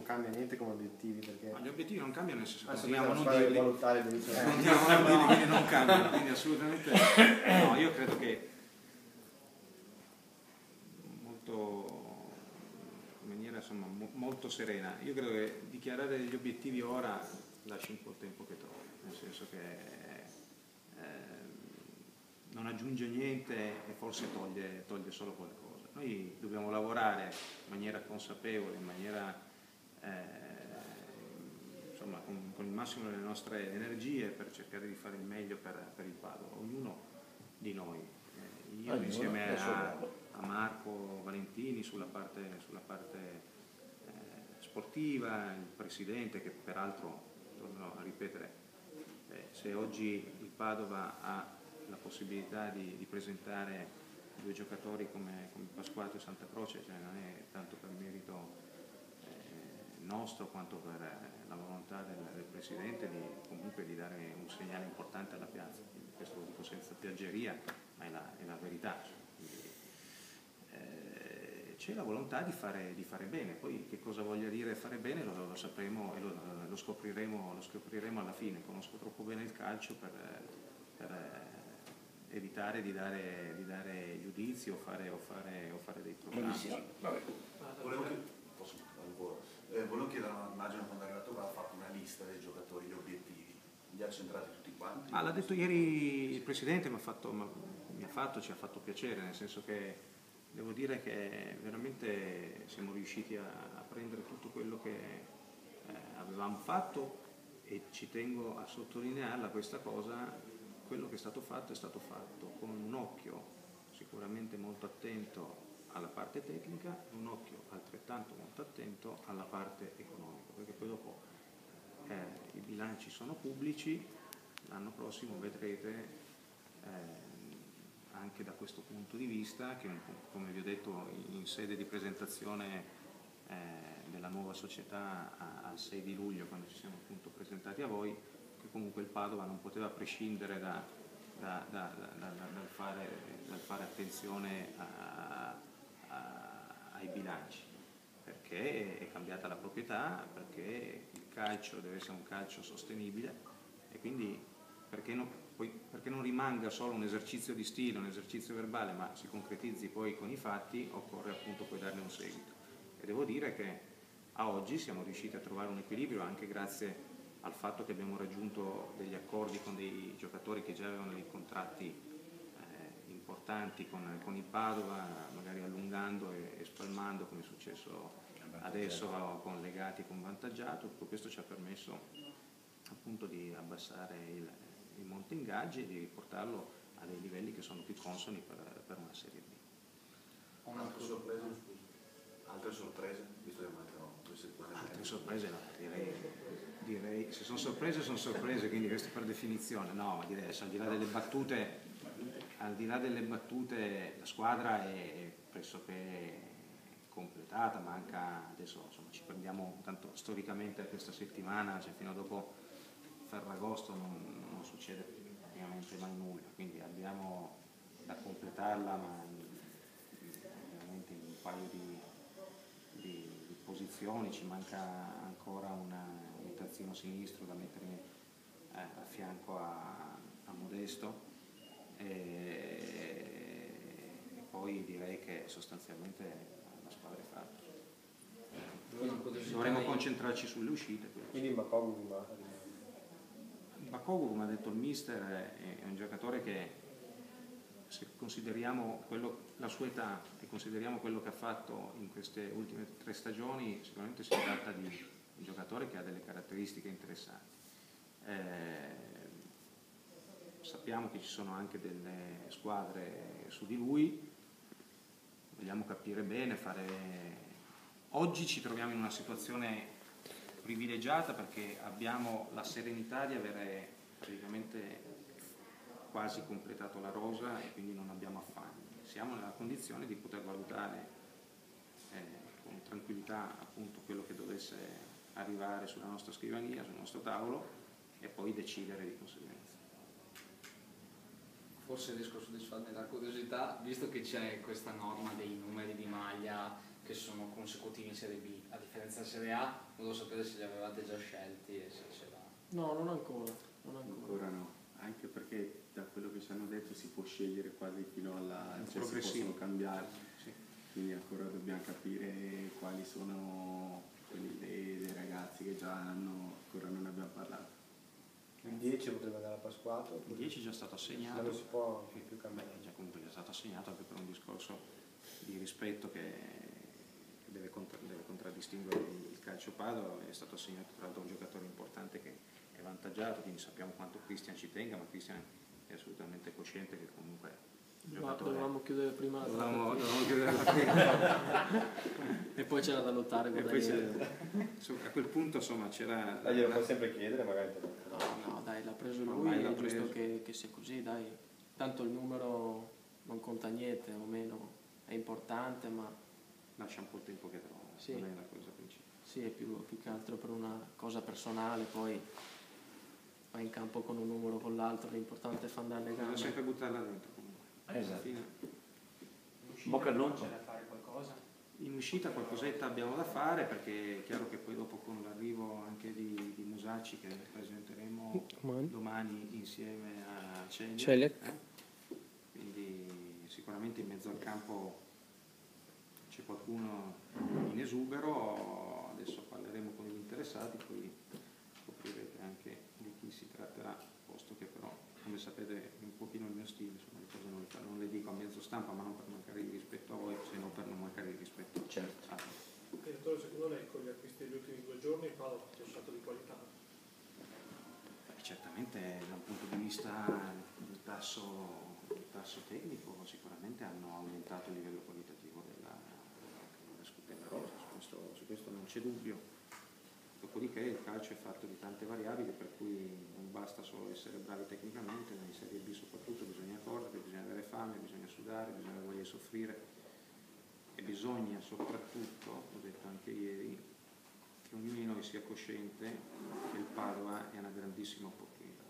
cambia niente come obiettivi, perché Ma gli obiettivi non cambiano, nel senso che continuiamo continuiamo a non dirli, quindi non cambiano, quindi assolutamente no. Io credo che molto, in maniera insomma molto serena, io credo che dichiarare degli obiettivi ora lasci un po' il tempo che trovi, nel senso che non aggiunge niente e forse toglie solo qualcosa. Noi dobbiamo lavorare in maniera consapevole, in maniera insomma con il massimo delle nostre energie per cercare di fare il meglio per il Padova, ognuno di noi. Io insieme a Marco Valentini sulla parte sportiva, il Presidente, che peraltro, torno a ripetere, se oggi il Padova ha la possibilità di presentare due giocatori come Pasquato e Santa Croce, cioè non è tanto per merito nostro quanto per la volontà del Presidente comunque di dare un segnale importante alla piazza. Quindi questo lo dico senza piaggeria, ma è la verità. Quindi, c'è la volontà di fare bene, poi che cosa voglia dire fare bene lo sapremo e lo scopriremo alla fine. Conosco troppo bene il calcio per evitare di dare giudizi o fare dei programmi. Volevo chiedere, immagino quando è arrivato qua ha fatto una lista dei giocatori, gli obiettivi, li ha centrati tutti quanti? L'ha detto ieri il Presidente, ci ha fatto piacere, nel senso che devo dire che veramente siamo riusciti a prendere tutto quello che avevamo fatto, e ci tengo a sottolinearla questa cosa: quello che è stato fatto con un occhio sicuramente molto attento alla parte tecnica e un occhio altrettanto molto attento alla parte economica, perché poi dopo i bilanci sono pubblici, l'anno prossimo vedrete anche da questo punto di vista che, come vi ho detto in sede di presentazione della nuova società al 6 di luglio, quando ci siamo appunto presentati a voi, che comunque il Padova non poteva prescindere dal fare attenzione ai bilanci, perché è cambiata la proprietà, perché il calcio deve essere un calcio sostenibile, e quindi perché non rimanga solo un esercizio di stile, un esercizio verbale, ma si concretizzi poi con i fatti, occorre appunto poi darne un seguito. E devo dire che a oggi siamo riusciti a trovare un equilibrio anche grazie al fatto che abbiamo raggiunto degli accordi con dei giocatori che già avevano dei contratti importanti con il Padova, magari allungando e spalmando, come è successo adesso con Legati e con Vantaggiato. Tutto questo ci ha permesso appunto di abbassare il monte ingaggi e di riportarlo a dei livelli che sono più consoni per una Serie B. Altre sorprese? Visto che mancano 2 settimane. Altre sorprese no, direi se sono sorprese, quindi questo per definizione, no, ma direi al di là delle battute la squadra è pressoché completata, manca adesso, insomma, ci prendiamo tanto storicamente questa settimana, cioè fino a dopo Ferragosto non succede praticamente mai nulla, quindi abbiamo da completarla, ma veramente in un paio di posizioni. Ci manca ancora un terzino sinistro da mettere a fianco a Modesto, e poi direi che sostanzialmente la squadra è fatta. Dovremmo concentrarci sulle uscite. Quindi Bakogu, come ha detto il mister, è un giocatore che, se consideriamo la sua età e consideriamo quello che ha fatto in queste ultime 3 stagioni, sicuramente si tratta di un giocatore che ha delle caratteristiche interessanti. Sappiamo che ci sono anche delle squadre su di lui, vogliamo capire bene, Oggi ci troviamo in una situazione privilegiata perché abbiamo la serenità di avere praticamente quasi completato la rosa e quindi non abbiamo affanni. Siamo nella condizione di poter valutare con tranquillità appunto quello che dovesse arrivare sulla nostra scrivania, sul nostro tavolo, e poi decidere di conseguenza. Forse riesco a soddisfarmi la curiosità, visto che c'è questa norma dei numeri di maglia che sono consecutivi in Serie B, a differenza della Serie A, volevo sapere se li avevate già scelti e se c'era... No, non ancora. Non ancora. Ancora no, anche perché da quello che ci hanno detto si può scegliere quasi fino alla... cioè si progressivo. possono cambiare, Sì. quindi ancora dobbiamo capire quali sono quelle idee dei ragazzi che già hanno, ancora non abbiamo parlato. Il 10 potrebbe andare a Pasquato. Il 10 è già stato Ma assegnato. non si può Sì. più cambiare. Beh, comunque è stato assegnato anche per un discorso di rispetto che deve contraddistinguere il calcio Padova. È stato assegnato tra l'altro un giocatore importante che è avvantaggiato, quindi sappiamo quanto Cristian ci tenga, ma Cristian è assolutamente cosciente che comunque il giocatore... Dovevamo chiudere prima la Dovevamo trattativa. chiudere la partita. E poi c'era da lottare con E poi Daniele. a quel punto insomma c'era... Glielo puoi sempre chiedere, magari te lo... No, dai, l'ha preso Ormai lui, l'ha è giusto preso. che sia così, dai. Tanto il numero non conta niente, o meno è importante, ma Lascia un po' il tempo che trova, Sì. non è la cosa principale. sì, è più che altro per una cosa personale, poi va in campo con un numero o con l'altro, l'importante è far andare le Bisogna gambe. sempre buttarla dentro comunque. Alla Esatto. fine, Bocca al lupo. C'è da fare qualcosa? in uscita qualcosetta abbiamo da fare perché è chiaro che poi dopo con l'arrivo anche di Musacci che presenteremo domani insieme a Celiac, quindi sicuramente in mezzo al campo c'è qualcuno in esubero, adesso parleremo con gli interessati, poi scoprirete anche di chi si tratterà, posto che però come sapete è un pochino il mio stile, insomma, le cose non le dico a mezzo stampa, ma non per mancare di rispetto a voi, se no per non mancare di rispetto Certo. a voi. Direttore, secondo lei con gli acquisti degli ultimi 2 giorni il Padova ha fatto un salto di qualità? Certamente da un punto di vista del tasso tecnico sicuramente hanno aumentato il livello qualitativo della rosa, su questo non c'è dubbio. Dopodiché il calcio è fatto di tante variabili per cui non basta solo essere bravi tecnicamente, ma in Serie B soprattutto bisogna correre, bisogna avere fame, bisogna sudare, bisogna voglia di soffrire e bisogna soprattutto, l'ho detto anche ieri, che ognuno di noi sia cosciente che il Padova è una grandissima opportunità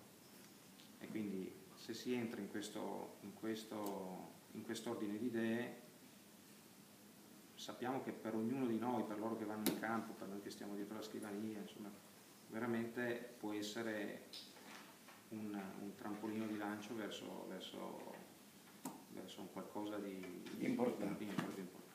e quindi se si entra in quest'ordine di idee sappiamo che per ognuno di noi, per loro che vanno in campo, per noi che stiamo dietro la scrivania, insomma, veramente può essere un trampolino di lancio verso un qualcosa di Importante. importante.